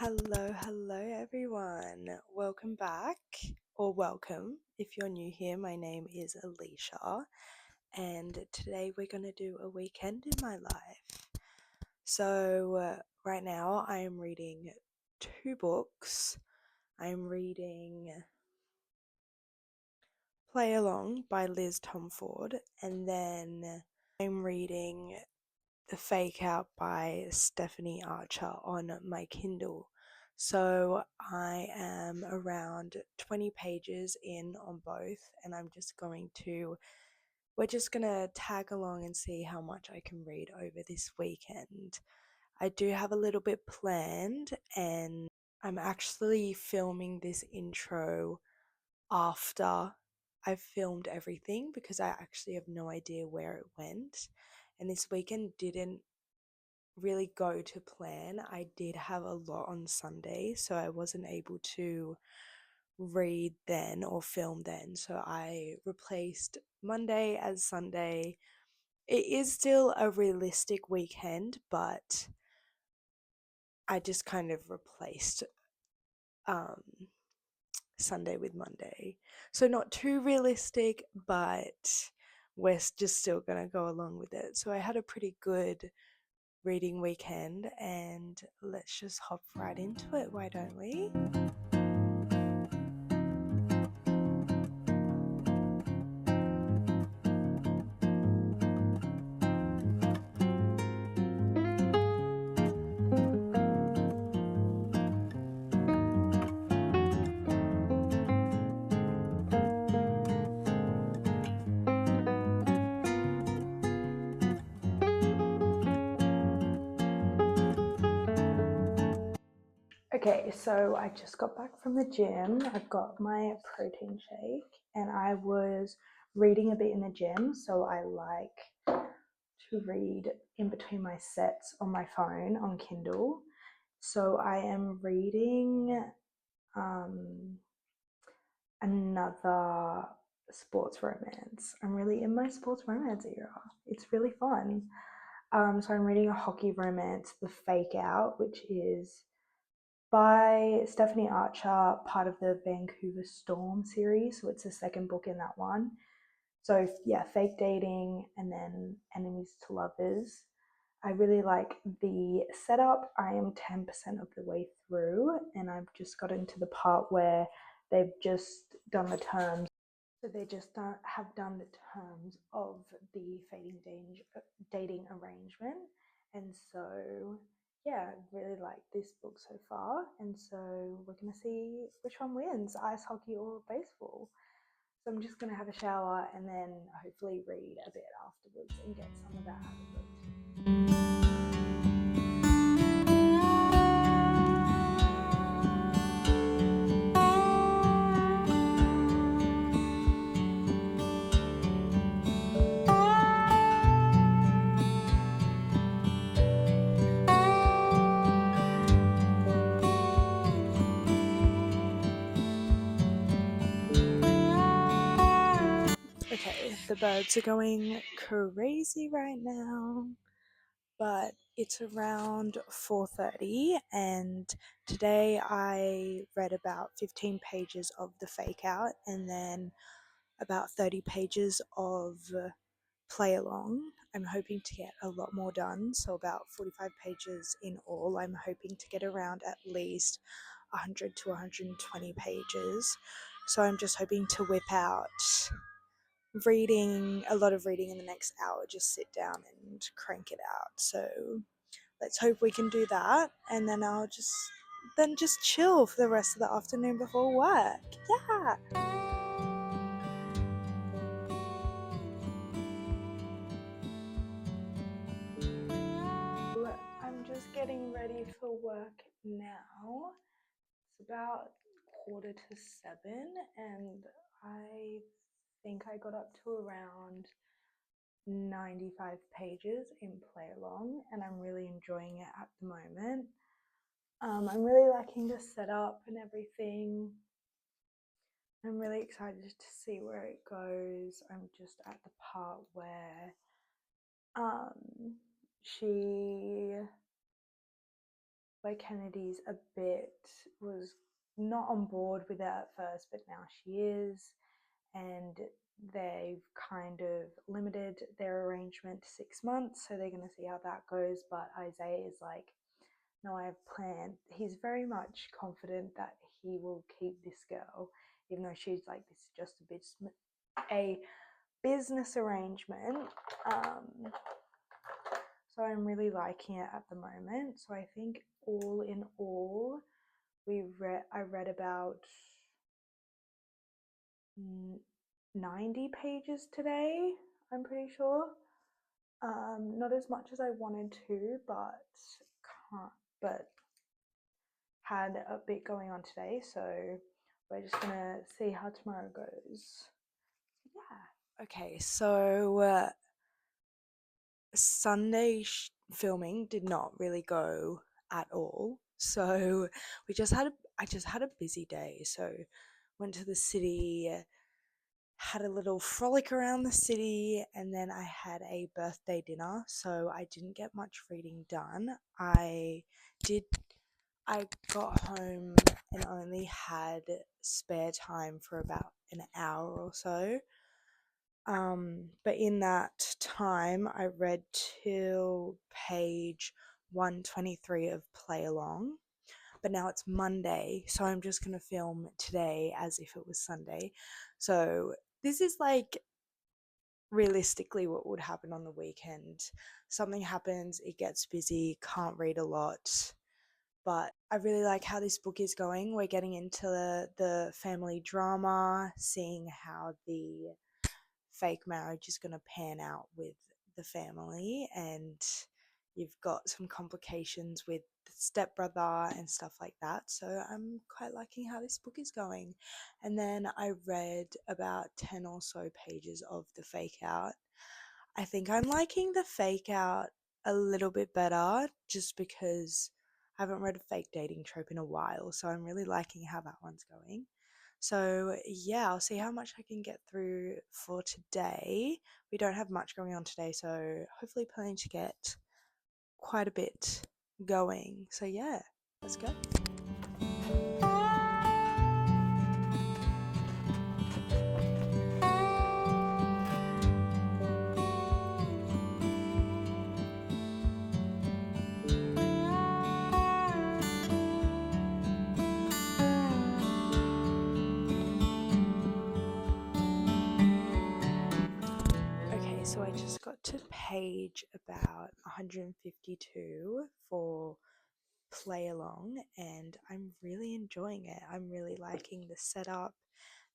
Hello everyone. Welcome back, or welcome if you're new here. My name is Alicia, and today we're going to do a weekend in my life. So, right now I am reading two books. I'm reading Play Along by Liz Tomford, and then I'm reading The Fake Out by Stephanie Archer on my Kindle. So I am around 20 pages in on both, and we're just going to tag along and see how much I can read over this weekend. I do have a little bit planned, and I'm actually filming this intro after I've filmed everything because I actually have no idea where it went. And this weekend didn't really go to plan. I did have a lot on Sunday, so I wasn't able to read then or film then. So I replaced Monday as Sunday. It is still a realistic weekend, but I just kind of replaced um Sunday with Monday. So not too realistic, but we're just still going to go along with it. So I had a pretty good reading weekend, and let's just hop right into it, why don't we? Okay, so I just got back from the gym. I've got my protein shake, and I was reading a bit in the gym, so I like to read in between my sets on my phone on Kindle. So I am reading another sports romance. I'm really in my sports romance era. It's really fun. So I'm reading a hockey romance, The Fake Out, which is by Stephanie Archer, part of the Vancouver Storm series. So it's the second book in that one. So yeah, fake dating and then enemies to lovers. I really like the setup. I am 10% of the way through, and I've just gotten to the part where they've just done the terms. So they just have done the terms of the dating arrangement. And so, yeah, I really like this book so far. And so we're going to see which one wins, ice hockey or baseball. So I'm just going to have a shower and then hopefully read a bit afterwards and get some of that out of it. Okay, the birds are going crazy right now, but it's around 4:30, and today I read about 15 pages of The Fake Out and then about 30 pages of Play Along. I'm hoping to get a lot more done, so about 45 pages in all. I'm hoping to get around at least 100 to 120 pages. So I'm just hoping to whip out a lot of reading in the next hour, just sit down and crank it out. So let's hope we can do that, and then I'll just chill for the rest of the afternoon before work. Yeah. I'm just getting ready for work now. It's about 6:45, and I think I got up to around 95 pages in Play Along, and I'm really enjoying it at the moment. I'm really liking the setup and everything. I'm really excited to see where it goes. I'm just at the part where she where Kennedy's was not on board with it at first, but now she is, and they've kind of limited their arrangement to 6 months, so they're going to see how that goes. But Isaiah is like, no, I have planned. He's very much confident that he will keep this girl, even though she's like, this is just a business arrangement. So I'm really liking it at the moment. So I think all in all, I read about 90 pages today, I'm pretty sure. Not as much as I wanted to, but had a bit going on today, so we're just gonna see how tomorrow goes. Yeah. Okay, so Sunday filming did not really go at all. So I just had a busy day. So went to the city, had a little frolic around the city, and then I had a birthday dinner. So I didn't get much reading done. I got home and only had spare time for about an hour or so. But in that time, I read till page 123 of Play Along. But now it's Monday, so I'm just going to film today as if it was Sunday. So this is like realistically what would happen on the weekend. Something happens, it gets busy, can't read a lot. But I really like how this book is going. We're getting into the family drama, seeing how the fake marriage is going to pan out with the family, and you've got some complications with the stepbrother and stuff like that. So I'm quite liking how this book is going. And then I read about 10 or so pages of the fake out. I think I'm liking the fake out a little bit better just because I haven't read a fake dating trope in a while, so I'm really liking how that one's going. So yeah, I'll see how much I can get through for today. We don't have much going on today, so hopefully planning to get quite a bit going. So yeah, let's go. Okay, so I just got to page about 152 for Play Along, and I'm really enjoying it. I'm really liking the setup,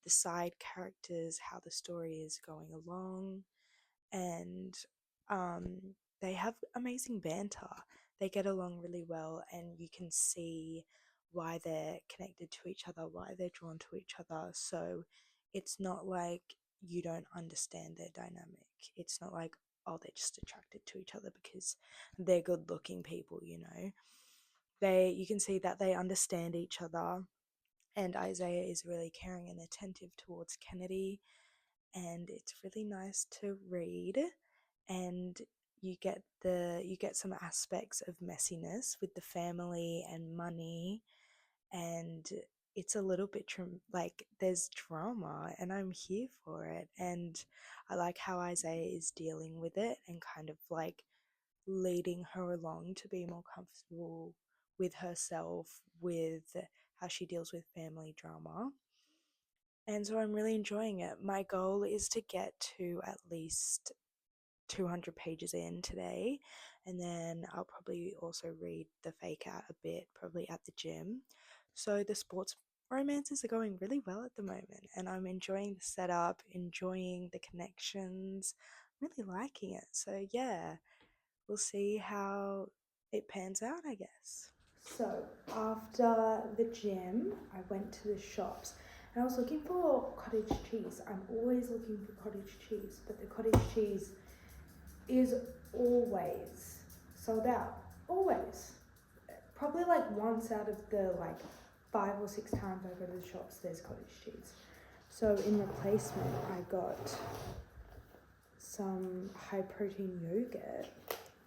the side characters, how the story is going along, and um, they have amazing banter. They get along really well, and you can see why they're connected to each other, why they're drawn to each other. So it's not like you don't understand their dynamic. It's not like, oh, they're just attracted to each other because they're good looking people, you know. You can see that they understand each other, and Isaiah is really caring and attentive towards Kennedy, and it's really nice to read. And you get some aspects of messiness with the family and money, and it's a little bit like there's drama, and I'm here for it. And I like how Isaiah is dealing with it and kind of like leading her along to be more comfortable with herself, with how she deals with family drama. And so I'm really enjoying it. My goal is to get to at least 200 pages in today, and then I'll probably also read the fake out a bit, probably at the gym. So the sports romances are going really well at the moment, and I'm enjoying the setup, enjoying the connections, really liking it. So yeah, we'll see how it pans out, I guess. So after the gym, I went to the shops and I was looking for cottage cheese. I'm always looking for cottage cheese, but the cottage cheese is always sold out. Always. Probably like once out of the like 5 or 6 times I go to the shops, there's cottage cheese. So in replacement, I got some high protein yogurt,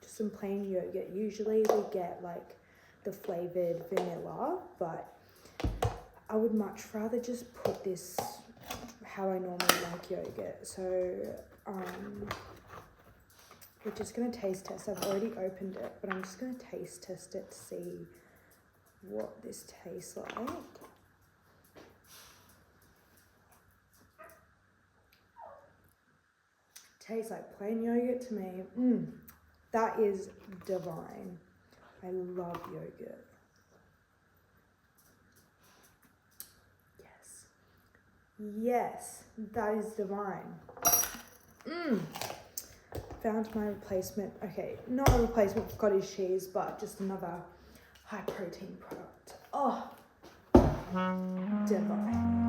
just some plain yogurt. Usually we get like the flavored vanilla, but I would much rather just put this how I normally like yogurt. So we're just going to taste test. I've already opened it, but I'm just going to taste test it to see what this tastes like. Tastes like plain yogurt to me. That is divine. I love yogurt. Yes, that is divine. Found my replacement. Okay, not a replacement for cottage cheese, but just another high protein product. Oh, divine.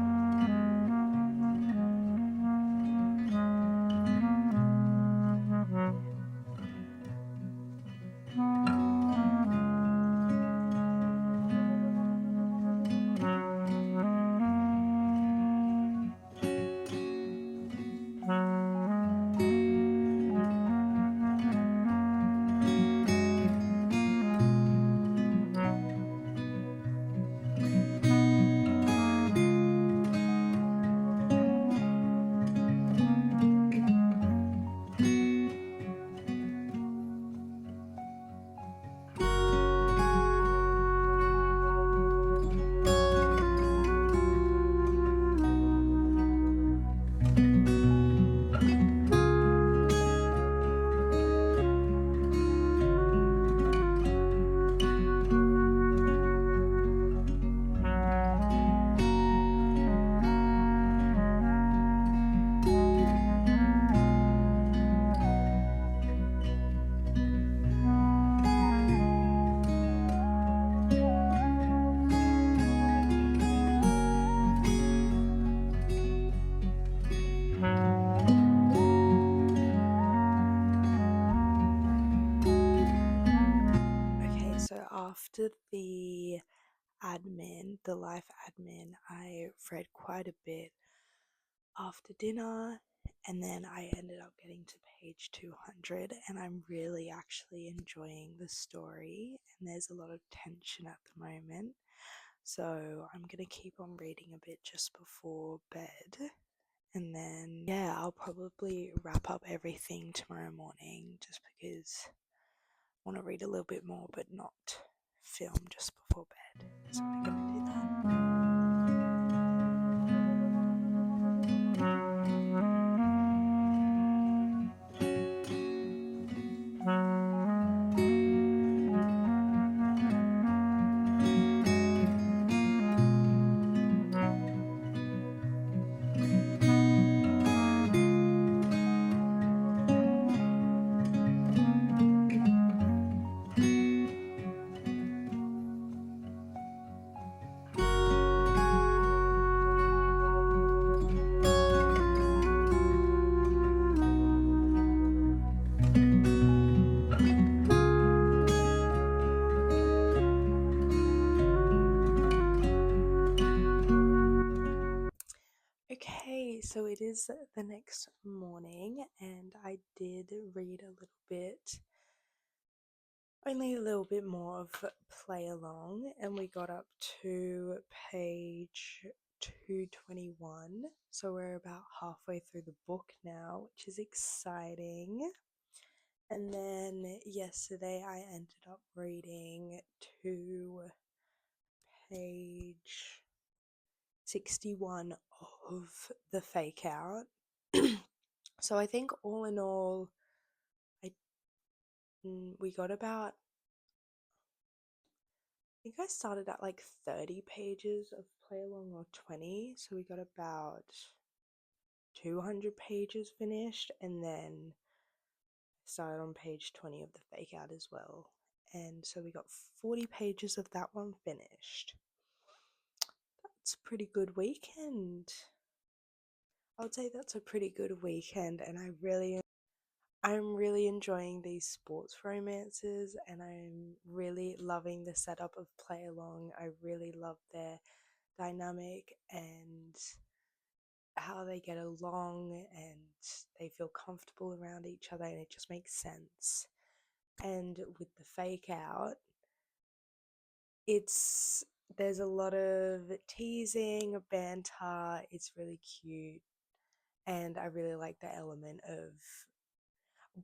Okay, so after the life admin, I read quite a bit after dinner, and then I ended up getting to page 200, and I'm really actually enjoying the story, and there's a lot of tension at the moment. So I'm gonna keep on reading a bit just before bed, and then yeah, I'll probably wrap up everything tomorrow morning just because I want to read a little bit more but not film just before bed. So we're gonna do that. Okay, so it is the next morning, and I did read a little bit, only a little bit more of play along, and we got up to page 221. So we're about halfway through the book now, which is exciting. And then yesterday I ended up reading to page 61 of The Fake Out. So I think all in all, we got about, I think I started at like 30 pages of play along or 20. So we got about 200 pages finished, and then started on page 20 of The Fake Out as well. And so we got 40 pages of that one finished. That's a pretty good weekend. I would say that's a pretty good weekend, and I'm really enjoying these sports romances, and I'm really loving the setup of play along. I really love their dynamic and how they get along, and they feel comfortable around each other, and it just makes sense. And with The Fake Out, it's there's a lot of teasing, banter. It's really cute, and I really like the element of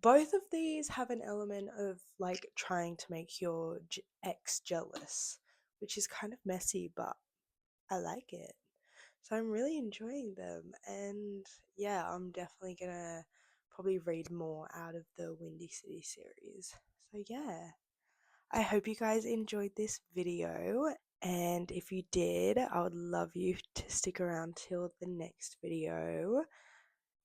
both of these have an element of like trying to make your ex jealous, which is kind of messy, but I like it. So I'm really enjoying them. And yeah, I'm definitely gonna probably read more out of the Windy City series. So yeah, I hope you guys enjoyed this video. And if you did, I would love you to stick around till the next video.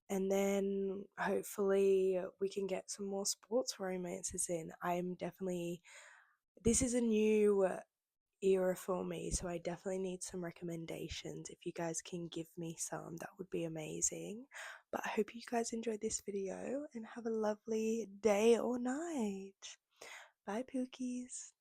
And then hopefully we can get some more sports romances in. This is a new era for me, so I definitely need some recommendations. If you guys can give me some, that would be amazing. But I hope you guys enjoyed this video and have a lovely day or night. Bye, Pookies.